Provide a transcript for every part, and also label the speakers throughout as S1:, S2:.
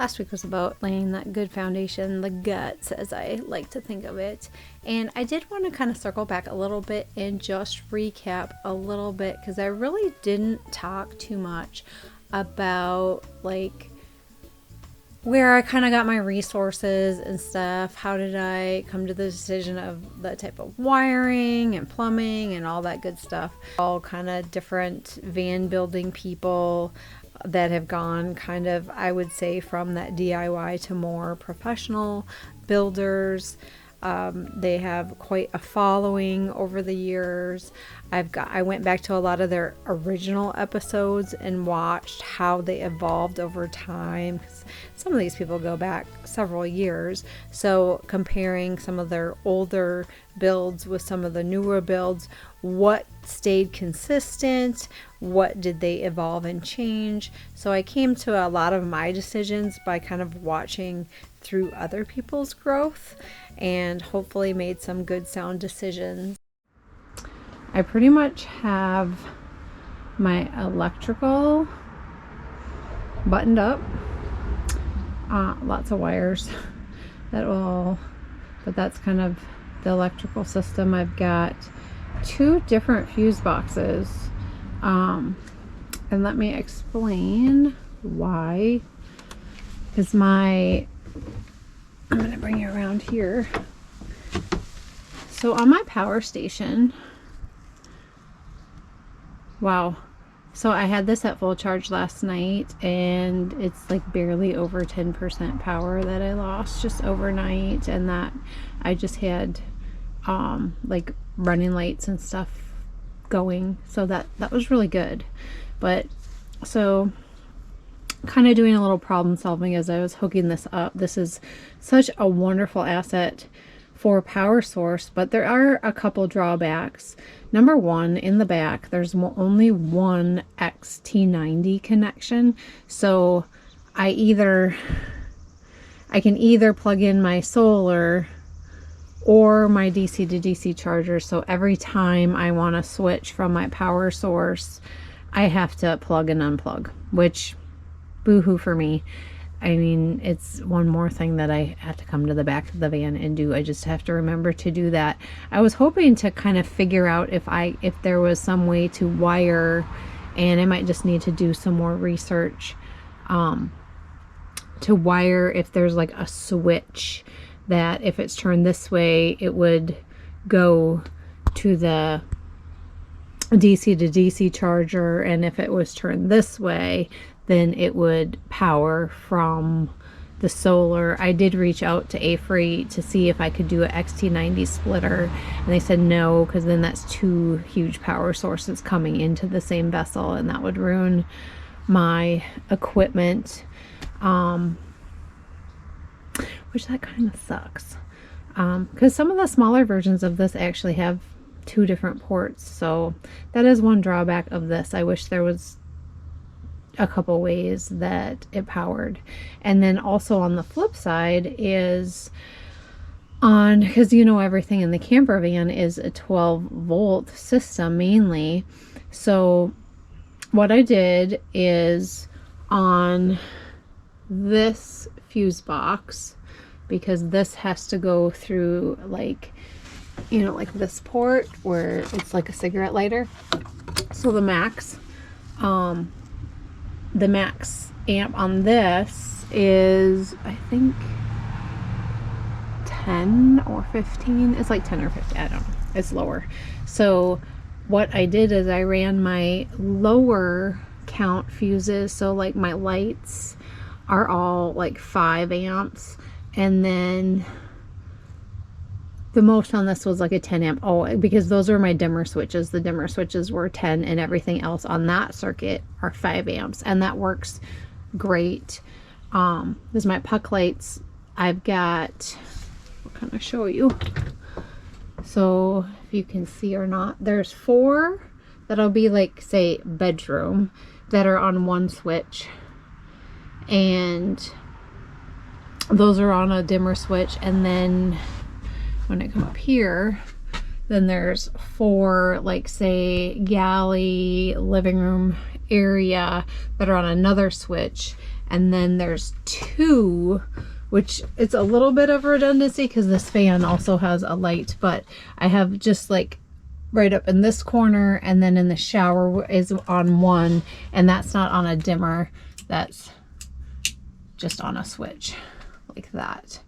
S1: last week was about laying that good foundation, the guts, as I like to think of it. And I did want to kind of circle back a little bit and just recap a little bit, because I really didn't talk too much about like where I kind of got my resources and stuff. How did I come to the decision of the type of wiring and plumbing and all that good stuff? All kind of different van building people that have gone kind of, I would say, from that DIY to more professional builders. They have quite a following over the years. I went back to a lot of their original episodes and watched how they evolved over time. Some of these people go back several years. So comparing some of their older builds with some of the newer builds, what stayed consistent? What did they evolve and change? So I came to a lot of my decisions by kind of watching through other people's growth, and hopefully made some good sound decisions. I pretty much have my electrical buttoned up. Lots of wires but that's kind of the electrical system. I've got 2 different fuse boxes, and let me explain why. Because I'm going to bring you around here. So on my power station, wow. So I had this at full charge last night, and it's like barely over 10% power that I lost just overnight, and that I just had like running lights and stuff going. So that was really good. But so kind of doing a little problem solving as I was hooking this up. This is such a wonderful asset for a power source, but there are a couple drawbacks. Number one, in the back, there's only one XT90 connection. So I can either plug in my solar or my DC to DC charger. So every time I want to switch from my power source, I have to plug and unplug, which boo-hoo for me. I mean, it's one more thing that I have to come to the back of the van and do. I just have to remember to do that. I was hoping to kind of figure out if there was some way to wire, and I might just need to do some more research to wire if there's like a switch that if it's turned this way, it would go to the DC to DC charger, and if it was turned this way, then it would power from the solar. I did reach out to AFRI to see if I could do an XT90 splitter, and they said no, because then that's 2 huge power sources coming into the same vessel, and that would ruin my equipment, which that kind of sucks, because some of the smaller versions of this actually have 2 different ports. So that is one drawback of this. I wish there was a couple ways that it powered. And then also on the flip side is because everything in the camper van is a 12-volt system mainly. So what I did is on this fuse box, because this has to go through like this port where it's like a cigarette lighter. So the max amp on this is, I think, 10 or 15. It's like 10 or 15. I don't know. It's lower. So what I did is I ran my lower count fuses. So like my lights are all like 5 amps. And then the most on this was like a 10 amp. Oh, because those are my dimmer switches. The dimmer switches were 10, and everything else on that circuit are 5 amps. And that works great. This is my puck lights. I've got, what can I show you? So if you can see or not, there's 4 that'll be like, say, bedroom, that are on one switch. And those are on a dimmer switch. And then when I come up here, then there's 4, like, say, galley living room area that are on another switch, And then there's 2, which it's a little bit of redundancy because this fan also has a light, but I have just like right up in this corner, and then in the shower is on one, and that's not on a dimmer, that's just on a switch like that.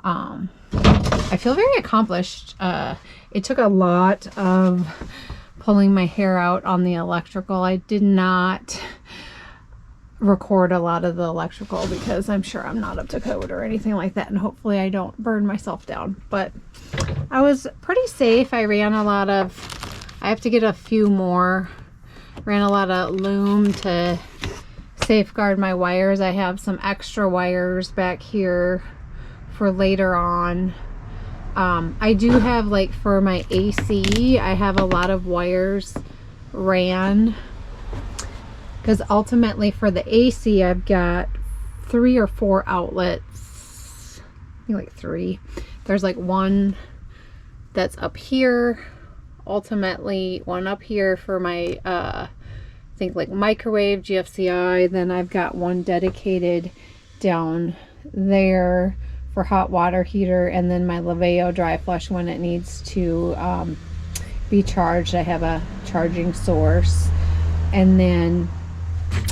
S1: I feel very accomplished. It took a lot of pulling my hair out on the electrical. I did not record a lot of the electrical because I'm sure I'm not up to code or anything like that, and hopefully I don't burn myself down, but I was pretty safe. I ran a lot of, I have to get a few more, ran a lot of loom to safeguard my wires. I have some extra wires back here for later on. I do have, like, for my AC, I have a lot of wires ran, because ultimately for the AC I've got 3 or 4 outlets. I think like 3. There's like one that's up here, ultimately one up here for my I think like microwave GFCI, then I've got one dedicated down there for hot water heater, and then my Laveo dry flush when it needs to be charged. I have a charging source, and then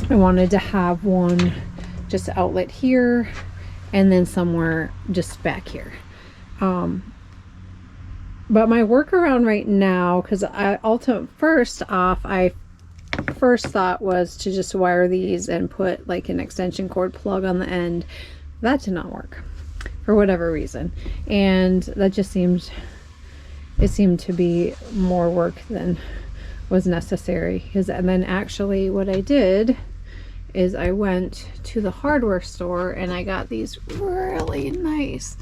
S1: I wanted to have one just outlet here, and then somewhere just back here. But my workaround right now, because I first thought was to just wire these and put like an extension cord plug on the end. That did not work for whatever reason, and that just seemed to be more work than was necessary. And then actually what I did is I went to the hardware store and I got these really nice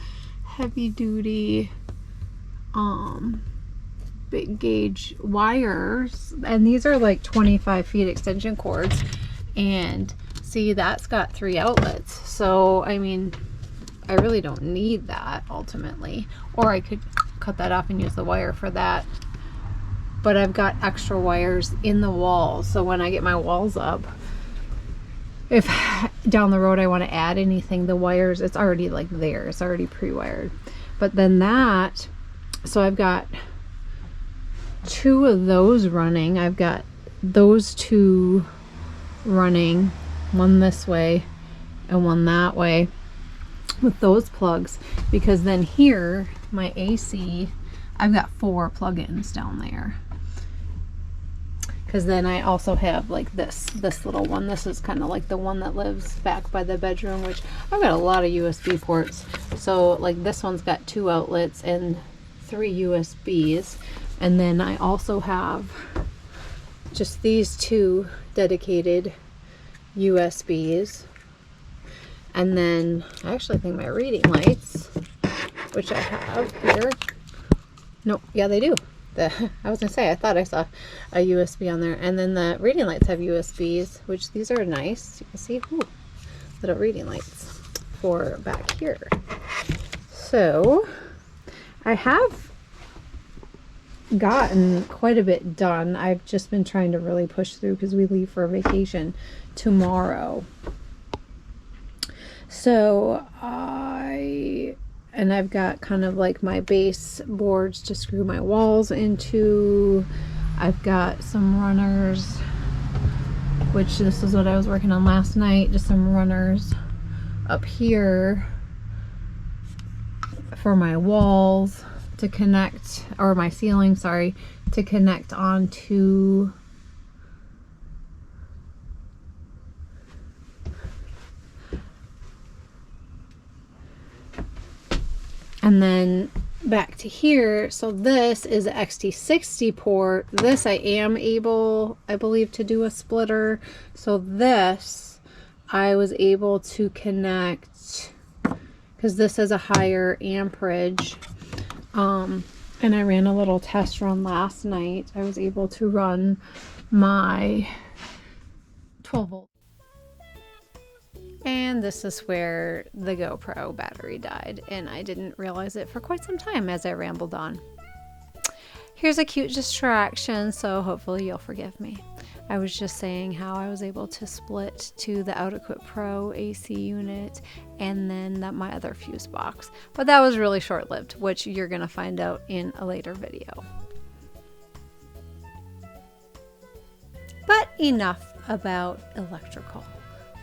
S1: heavy duty big gauge wires, and these are like 25 feet extension cords, and see, that's got 3 outlets. So I mean, I really don't need that ultimately, or I could cut that off and use the wire for that. But I've got extra wires in the walls, so when I get my walls up, if down the road I want to add anything, the wires, it's already like there, it's already pre-wired. But then that, so I've got 2 of those running. I've got those 2 running, one this way and one that way with those plugs, because then here my AC, I've got 4 plugins down there. Because then I also have like this little one. This is kind of like the one that lives back by the bedroom, which I've got a lot of USB ports. So like this one's got 2 outlets and 3 USBs. And then I also have just these 2 dedicated USBs. And then I actually think my reading lights, which I have here. Nope, yeah, they do. I was gonna say, I thought I saw a USB on there. And then the reading lights have USBs, which these are nice. You can see, ooh, little reading lights for back here. So I have gotten quite a bit done. I've just been trying to really push through because we leave for vacation tomorrow. So I've got kind of like my base boards to screw my walls into. I've got some runners, which this is what I was working on last night, just some runners up here for my walls to connect, or my ceiling, sorry, to connect onto and then back to here. So this is a XT60 port. This I am able, I believe, to do a splitter. So this I was able to connect because this is a higher amperage. And I ran a little test run last night. I was able to run my 12 volt. And this is where the GoPro battery died, and I didn't realize it for quite some time as I rambled on. Here's a cute distraction, so hopefully you'll forgive me. I was just saying how I was able to split to the Out-Equip Pro AC unit and then my other fuse box. But that was really short-lived, which you're going to find out in a later video. But enough about electrical.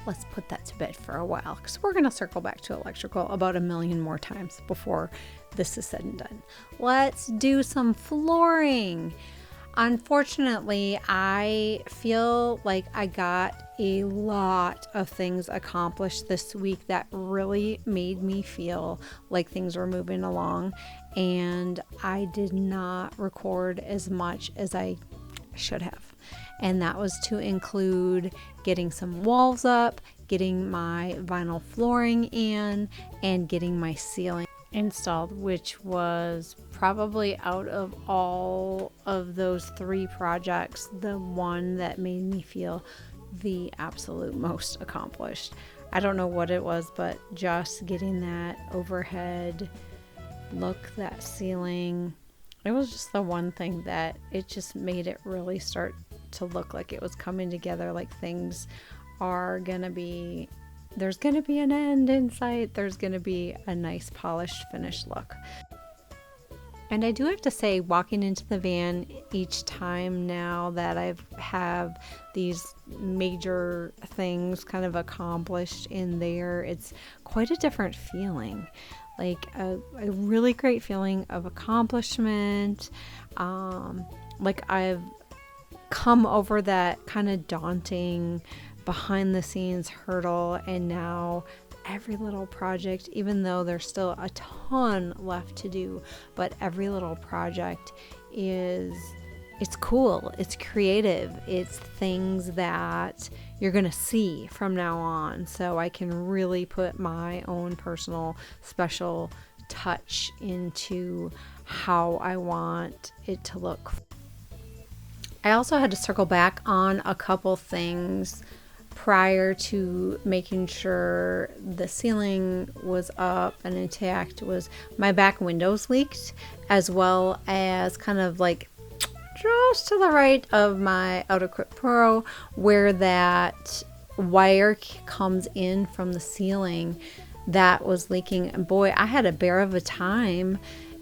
S1: Let's put that to bed for a while because we're going to circle back to electrical about a million more times before this is said and done. Let's do some flooring. Unfortunately, I feel like I got a lot of things accomplished this week that really made me feel like things were moving along, and I did not record as much as I should have. And that was to include getting some walls up, getting my vinyl flooring in, and getting my ceiling installed, which was probably out of all of those 3 projects, the one that made me feel the absolute most accomplished. I don't know what it was, but just getting that overhead look, that ceiling, it was just the one thing that it just made it really start to look like it was coming together, like things are gonna be, there's gonna be an end in sight, there's gonna be a nice polished finished look. And I do have to say, walking into the van each time now that I have these major things kind of accomplished in there, it's quite a different feeling. Like a really great feeling of accomplishment. Like I've come over that kind of daunting behind the scenes hurdle, and now every little project, even though there's still a ton left to do, but every little project it's cool, it's creative, it's things that you're gonna see from now on, so I can really put my own personal special touch into how I want it to look. I also had to circle back on a couple things prior to making sure the ceiling was up and intact. Was my back windows leaked, as well as kind of like just to the right of my Out-Equip Pro where that wire comes in from the ceiling, that was leaking. And boy, I had a bear of a time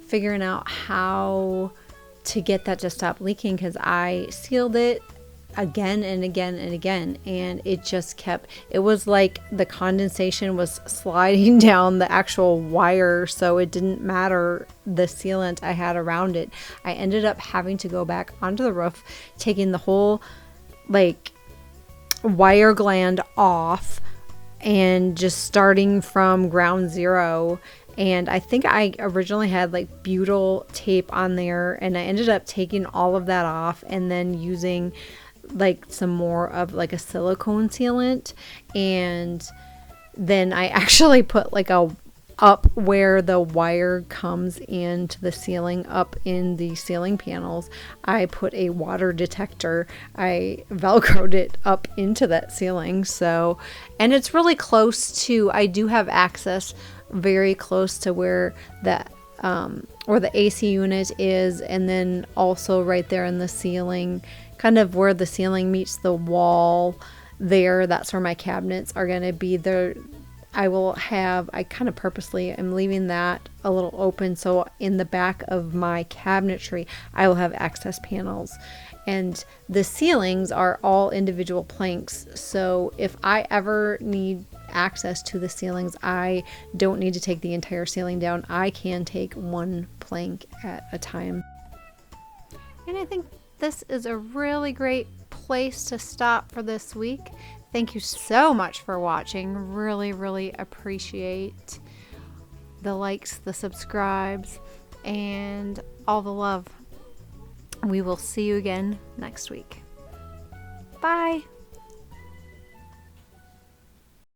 S1: figuring out how to get that to stop leaking, because I sealed it again and again and again, and it just kept, it was like the condensation was sliding down the actual wire, so it didn't matter the sealant I had around it. I ended up having to go back onto the roof, taking the whole like wire gland off and just starting from ground zero. And I think I originally had like butyl tape on there, and I ended up taking all of that off and then using like some more of like a silicone sealant, and then I actually put like a up where the wire comes into the ceiling, up in the ceiling panels, I put a water detector. I velcroed it up into that ceiling. So, and it's really close to, I do have access very close to where the AC unit is, and then also right there in the ceiling, kind of where the ceiling meets the wall there, that's where my cabinets are going to be. There I kind of purposely am leaving that a little open, so in the back of my cabinetry I will have access panels, and the ceilings are all individual planks, so if I ever need access to the ceilings, I don't need to take the entire ceiling down. I can take one plank at a time. And I think this is a really great place to stop for this week. Thank you so much for watching. Really, really appreciate the likes, the subscribes, and all the love. We will see you again next week. Bye.